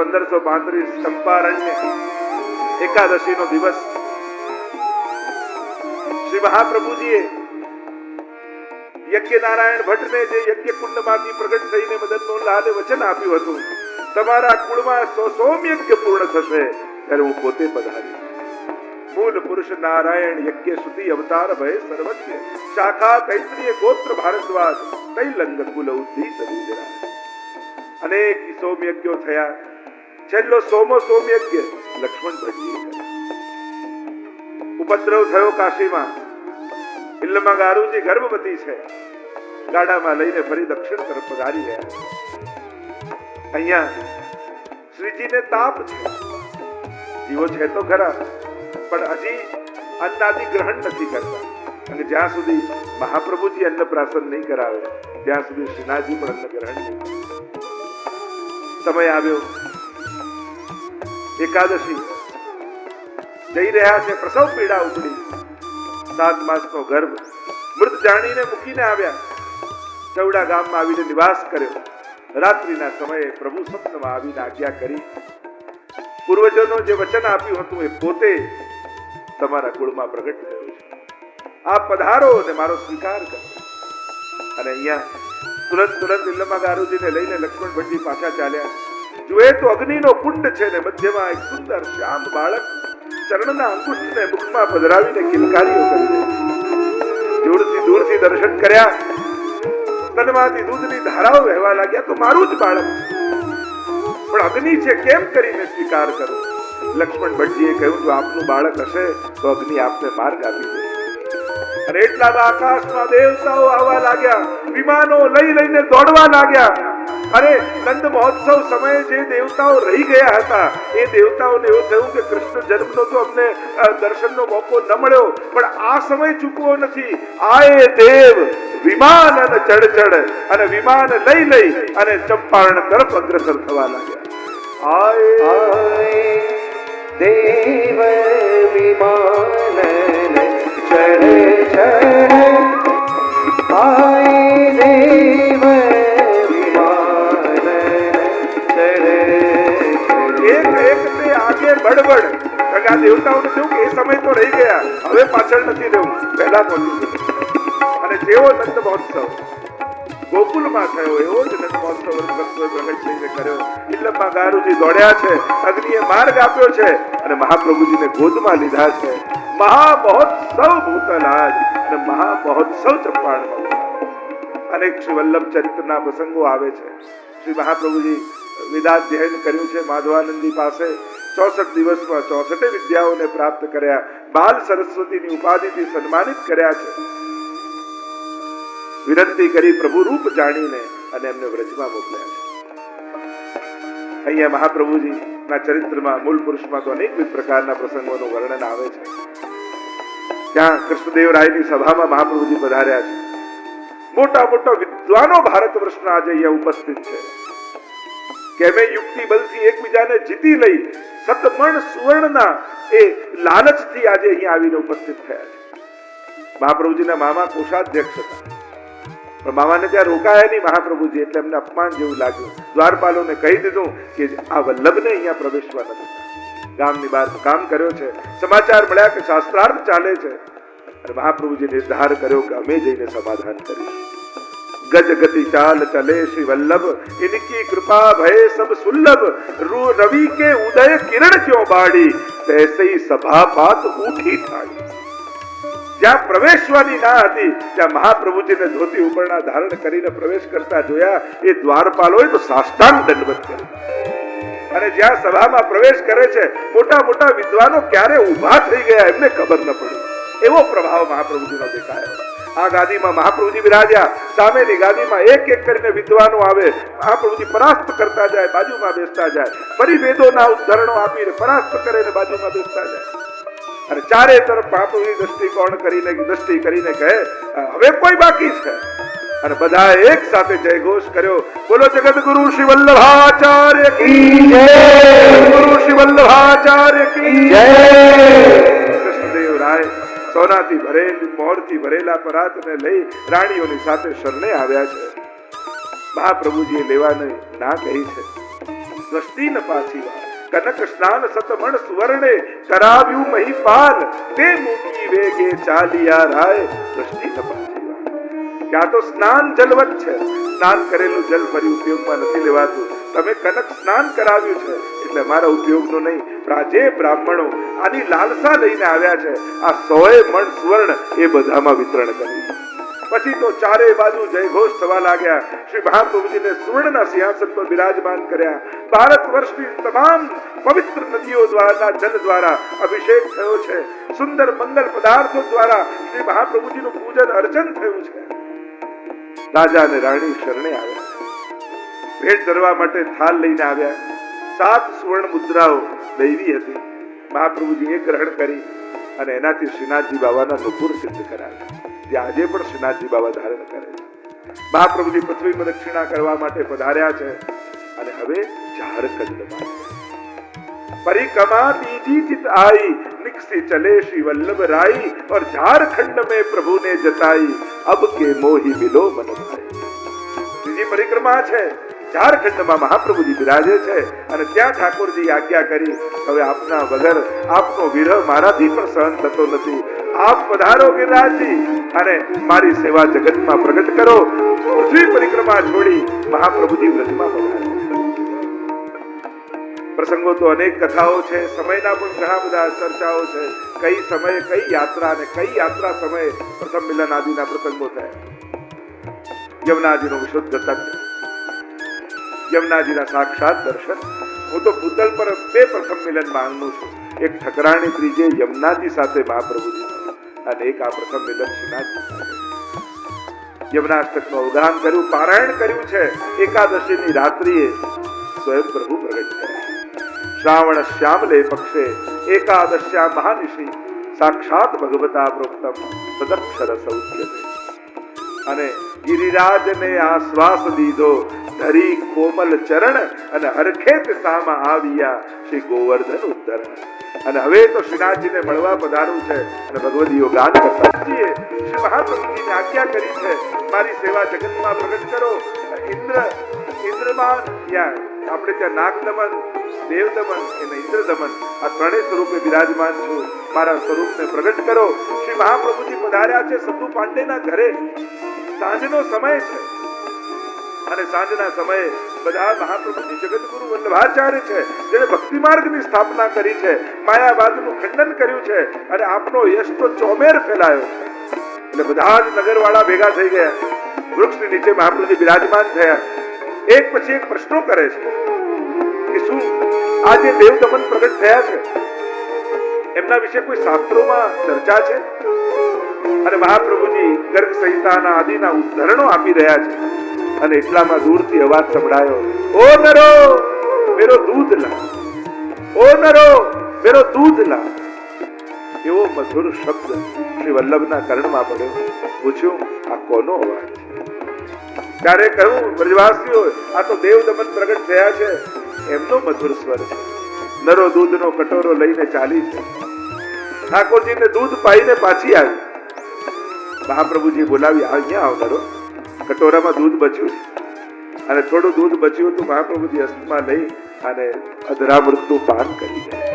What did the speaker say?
1535 ચંપારણ્ય એકાદશીનો દિવસ શ્રી મહાપ્રભુજીએ યજ્ઞ નારાયણ ભટ્ટને જે યજ્ઞ કુંડમાંથી પ્રગટ થઈને મદન મોહનલાલે વચન આપ્યું હતું, તમારા કુળમાં 100 યજ્ઞ પૂર્ણ થશે ત્યારે હું પોતે પધારી. મૂળ પુરુષ નારાયણ યજ્ઞ સુતી અવતાર ભય સર્વજ્ઞ શાખા તૈત્રીય ગોત્ર ભારદ્વાજ તૈલંગ કુલ ઉદ્ધીત ગુજરાત. અનેક સોમયજ્ઞો થયા. છેલ્લો સોમયજ્ઞ લક્ષ્મણ ભટ્ટીએ કર્યો. ઉપદ્રવ થયો કાશીમાં. ઇલ્લમા ગારુજી ગર્ભવતી છે. ગાડામાં લઈને ફરી દક્ષિણ તરફ પધારી રહ્યા. અહીંયા શ્રીજીને તાપ છે. જીવો છે તો ખરા, પણ હજી અન્નાદિ ગ્રહણ નથી કરતા. અને જ્યાં સુધી મહાપ્રભુજી અન્નપ્રાશન નહીં કરાવે ત્યાં સુધી શ્રીનાથજી પણ અન્ન ગ્રહણ નહીં કરે. સમય આવ્યો. એકાદશી જઈ રહ્યા છે. પ્રસવ પીડા ઉપડી. 7 માસનો ગર્ભ મૃત જાણીને મૂકીને આવ્યા. ચૌડા ગામમાં આવીને નિવાસ કર્યો. રાત્રિના સમયે પ્રભુ સ્વપ્નમાં આવીને આજ્ઞા કરી, પૂર્વજોનો જે વચન આપ્યું હતું એ પોતે તમારા કુળમાં પ્રગટ થયું છે. આપ પધારો અને મારો સ્વીકાર કરો. અને અહીંયા તુરંત ઇલ્લમા ગારુજીને લઈને લક્ષ્મણ ભટ્ટી પાછા ચાલ્યા. જુએ તો અગ્નિનો કુંડ છે ને મધ્યમાં એક સુંદર શ્યામ બાળક ચરણના અંકુશને મુખમાં પધરાવીને કિલકારીઓ કરી દે. દૂરથી દર્શન કર્યા. તનમાંથી દૂધની ધારાઓ વહેવા લાગ્યા. તો મારું જ બાળક, પણ અગ્નિ છે, કેમ કરીને સ્વીકાર કરો? લક્ષ્મણ ભટ્ટીએ કહ્યું, જો આપનું બાળક હશે તો અગ્નિ આપને માર્ગ આપી દે. અને એટલામાં આકાશમાં દેવતાઓ આવવા લાગ્યા. વિમાનો લઈને દોડવા લાગ્યા. અરે નંદ મહોત્સવ સમયે જે દેવતાઓ રહી ગયા હતા એ દેવતાઓને એવું થયું કે કૃષ્ણ જન્મનો તો અમને દર્શનનો મોકો ન મળ્યો, પણ આ સમય ચૂકવો નથી. આયે દેવ વિમાન અને ચડ અને વિમાન લઈ અને ચંપારણ તરફ અગ્રસર થવા લાગ્યા. આયે દેવ વિમાન ચડ આયે દેવ બડબડ. આ દેવતાઓને થયું કે એ સમય તો રહી ગયા, હવે પાછળ નથી રહેવું, પહેલા પહોંચી ગયું. અને જેવો નંદ મહોત્સવ ગોકુલમાં થયો એવો જ નંદ મહોત્સવ ભક્તોએ પ્રગટ થઈને કર્યો. ઇલ્લમા ગારુજી દોડ્યા છે. અગ્નિએ માર્ગ આપ્યો છે અને મહાપ્રભુજીને ગોદમાં લીધા છે. મહામહોત્સવ ભૂતલાજ અને મહામહોત્સવ ચંપારણમાં. અનેક શ્રી વલ્લભ ચરિત્રના પ્રસંગો આવે છે. શ્રી મહાપ્રભુજી વેદાધ્યયન કર્યું છે માધવાનંદી પાસે. 64 દિવસમાં 64 વિદ્યાઓને પ્રાપ્ત કર્યા. બાલ સરસ્વતીની ઉપાધિથી સન્માનિત કર્યા છે. વિનંતી કરી પ્રભુ રૂપ જાણીને અને એમને વ્રજમાં મોકલ્યા છે. અહીંયા મહાપ્રભુજીના ચરિત્રમાં મૂળ પુરુષમાં તો અનેકવિધ પ્રકારના પ્રસંગોનું વર્ણન આવે છે. ત્યાં કૃષ્ણદેવરાયની સભામાં મહાપ્રભુજી પધાર્યા છે. મોટા વિદ્વાનો ભારત વર્ષના આજે અહીંયા ઉપસ્થિત છે. કે અમે યુક્તિ બલથી એકબીજાને જીતી લઈ સતમણ સુવર્ણના એ લાલચથી આજે અહીંયા આવીને ઉપસ્થિત થયા છે. મહાપ્રભુજીના મામા કોષાધ્યક્ષ હતા, પણ મામાને ત્યાં રોકાયા નહીં મહાપ્રભુજી, એટલે એમને અપમાન જેવું લાગ્યું. દ્વારપાલોને કહી દીધું કે આ વલ્લભને અહીંયા પ્રવેશવા નથી. ગામની બહાર કામ કર્યો છે. સમાચાર મળ્યા કે શાસ્ત્રાર્થ ચાલે છે. અને મહાપ્રભુજી નિર્ધાર કર્યો કે અમે જઈને સમાધાન કરીશું. गज गति चाल चले श्री वल्लभ, इनकी कृपा भय सब सुलभ, रवि के उदय किरण क्यों बाड़ी, तैसे ही सभा पात उठी ठाड़ी. જ્યાં પ્રવેશવાની ના હતી ત્યાં મહાપ્રભુજીને ધોતી ઉપરના ધારણ કરીને પ્રવેશ કરતા જોયા. એ દ્વારપાલોએ તો સાષ્ટાંગ દંડવત કર્યો. અને જ્યાં સભામાં પ્રવેશ કરે છે મોટા વિદ્વાનો ક્યારે ઊભા થઈ ગયા એમને ખબર ન પડી. એવો પ્રભાવ મહાપ્રભુજીનો દેખાયો. આ ગાદીમાં મહાપ્રભુજી વિરાજ્યા. સામેની ગાદીમાં એક કરીને વિદ્વાનો આવે. મહાપ્રભુજી પરાસ્ત કરતા જાય, બાજુમાં બેસતા જાય. ફરી વેદોના ઉદ્ધરણો આપીને પરાસ્ત કરે ને બાજુમાં બેસતા જાય. અને ચારે તરફ મહાપ્રભુની દ્રષ્ટિ કરીને કહે હવે કોઈ બાકી છે. અને બધા એક સાથે જયઘોષ કર્યો, બોલો જગત ગુરુ શ્રી વલ્લભાચાર્ય કી જય, ગુરુ શ્રી વલ્લભાચાર્ય કી જય. કૃષ્ણદેવ રાય સોનાથી ભરેલી મોરથી ભરેલા પરાતને લઈ રાણીઓની સાથે શરણે આવ્યા છે. મહાપ્રભુજીએ લેવાની ના કહી છે. દ્રષ્ટિ ન પાછી વાર. કનક સ્નાન સતમણ સુવર્ણે કરાવ્યું મહીપાલ, તે મૂકી વેગે ચાલિયા રાય, દ્રષ્ટિ ન પાછી વાર. ક્યાં તો સ્નાન જલવત છે, સ્નાન કરેલું જલ ફરી ઉપયોગમાં નથી લેવાતું. તમે કનક સ્નાન કરાવ્યું છે એટલે મારા ઉપયોગનું નહીં. પણ આ જે બ્રાહ્મણો આની લાલસા લઈને આવ્યા છે, આ 100 મણ સુવર્ણ એ બધામાં વિતરણ કર્યું. પછી તો ચારે બાજુ જયઘોષ થવા લાગ્યા. શ્રી મહાપ્રભુજીને સુવર્ણના સિંહાસન પર બિરાજમાન કર્યા. ભારત વર્ષની તમામ પવિત્ર નદીઓ દ્વારા જલ દ્વારા અભિષેક થયો છે. સુંદર મંગલ પદાર્થો દ્વારા શ્રી મહાપ્રભુજીનું પૂજન અર્ચન થયું છે. રાજા અને રાણી શરણે આવ્યા, ભેટ ધરવા માટે થાળ લઈને આવ્યા. 7 સુવર્ણ મુદ્રાઓ દૈવી હતી. મહાપ્રભુજી એ ગ્રહણ કરી અને એનાથી શ્રીનાથજી બાબાના નુપુર સિદ્ધ કરાવ્યા, જે આજે પણ શ્રીનાથજી બાબા ધારણ કરે છે. મહાપ્રભુજી પૃથ્વી પ્રદક્ષિણા કરવા માટે પધાર્યા છે અને હવે ઝારખંડમાં પરિક્रमा तीजी चित आई, निकसी चले श्री वल्लभ राई, और झारखंड में प्रभु ने जताई, अब के मोही मिलो मन भाई. ત્રીજી પરિક્રમા છે, ઝારખંડમાં મહાપ્રભુજી બિરાજે છે અને ત્યાં ઠાકોરજી આજ્ઞા કરી, હવે આપના વગર આપનો વિરહ મારાથી પણ સહન થતો નથી. આપ પધારો ગિરિરાજજી અને મારી સેવા જગતમાં પ્રગટ કરો. પૃથ્વી પરિક્રમા છોડી મહાપ્રભુજી વ્રજમાં પધાર્યા. પ્રસંગો તો અનેક કથાઓ છે, સમયના પણ ઘણા બધા ચર્ચાઓ છે. કઈ સમયે કઈ યાત્રા અને કઈ યાત્રા સમયે પ્રથમ મિલન આદિના પ્રસંગો થયા. યમુનાજીનું વિશુદ્ધ તત્વ, યમુનાજીના સાક્ષાત દર્શન. હું તો ભૂતલ પર 2 પ્રથમ મિલન માનું છું. એક ઠકરાણી ત્રીજે યમુનાજી સાથે મહાપ્રભુજી અને એક આ પ્રથમ મિલન શ્રીનાથજી સાથે. યમુનાષ્ટકનું અવગાહન કર્યું, પારાયણ કર્યું છે. એકાદશીની રાત્રિએ સ્વયં પ્રભુ પ્રગટ થયા. શ્રાવણ શ્યામલે પક્ષે એકાદશ્યા મહાનિશી સાક્ષાત ભગવતા પ્રોક્તમ સદક્ષર સૌખ્યતે. અને ગિરિરાજને આશ્વાસ દીધો, ધરી કોમલ ચરણ અને હરખેત સામા આવ્યા શ્રી ગોવર્ધન ઉદ્ધરણ. અને હવે તો શ્રીનાથજીને મળવા પધારવું છે અને ભગવદીઓ ગાન કરતા શ્રી મહાપ્રભુજીને આજ્ઞા કરી છે, મારી સેવા જગતમાં પ્રગટ કરો. ઇન્દ્રમાન આપણે ત્યાં નાગદમન, દેવદમન અને ઇન્દ્રદમન આ ત્રણેય સ્વરૂપે બિરાજમાન છું. મારા સ્વરૂપને પ્રગટ કરો. શ્રી મહાપ્રભુજી પધાર્યા છે સતુ પાંડેના ઘરે. સાંજનો સમય છે અને સાંજના સમયે બધા મહાપ્રભુજી જગતગુરુ વલ્લભાચાર્ય છે, જેણે ભક્તિ માર્ગની સ્થાપના કરી છે, માયાવાદનું ખંડન કર્યું છે અને આપનો યશ તો ચોમેર ફેલાયો છે. એટલે બધા જ નગરવાળા ભેગા થઈ ગયા. વૃક્ષની નીચે મહાપ્રભુજી બિરાજમાન થયા. એક પછી એક પ્રશ્નો કરે છે કે શું આજે દેવદમન પ્રગટ થયા છે, એમના વિશે કોઈ શાસ્ત્રોમાં ચર્ચા છે? અને મહાપ્રભુજી ગર્ગ સંહિતાના આદિના ઉદાહરણો આપી રહ્યા છે અને એટલામાં દૂરથી અવાજ સંભળાયો, ઓ નરો મેરો દૂધ લા, ઓ નરો મેરો દૂધ લા. એવો મધુર શબ્દ શ્રી વલ્લભના કર્ણમાં પડ્યો. પૂછ્યું, આ કોનો અવાજ છે? ત્યારે કહ્યું, વ્રજવાસીઓ, આ તો દેવદમન પ્રગટ થયા છે, એમનો મધુર સ્વર છે. નરો દૂધનો કટોરો લઈને ચાલી છે. ઠાકોરજીને દૂધ પાઈને પાછી આવી. મહાપ્રભુજી બોલાવી, અહીંયા આવ નરો, કટોરામાં દૂધ બચ્યું છે. અને થોડું દૂધ બચ્યું હતું મહાપ્રભુજી હસ્તમાં લઈ અને અધરામૃતનું પાન કરી ગયા.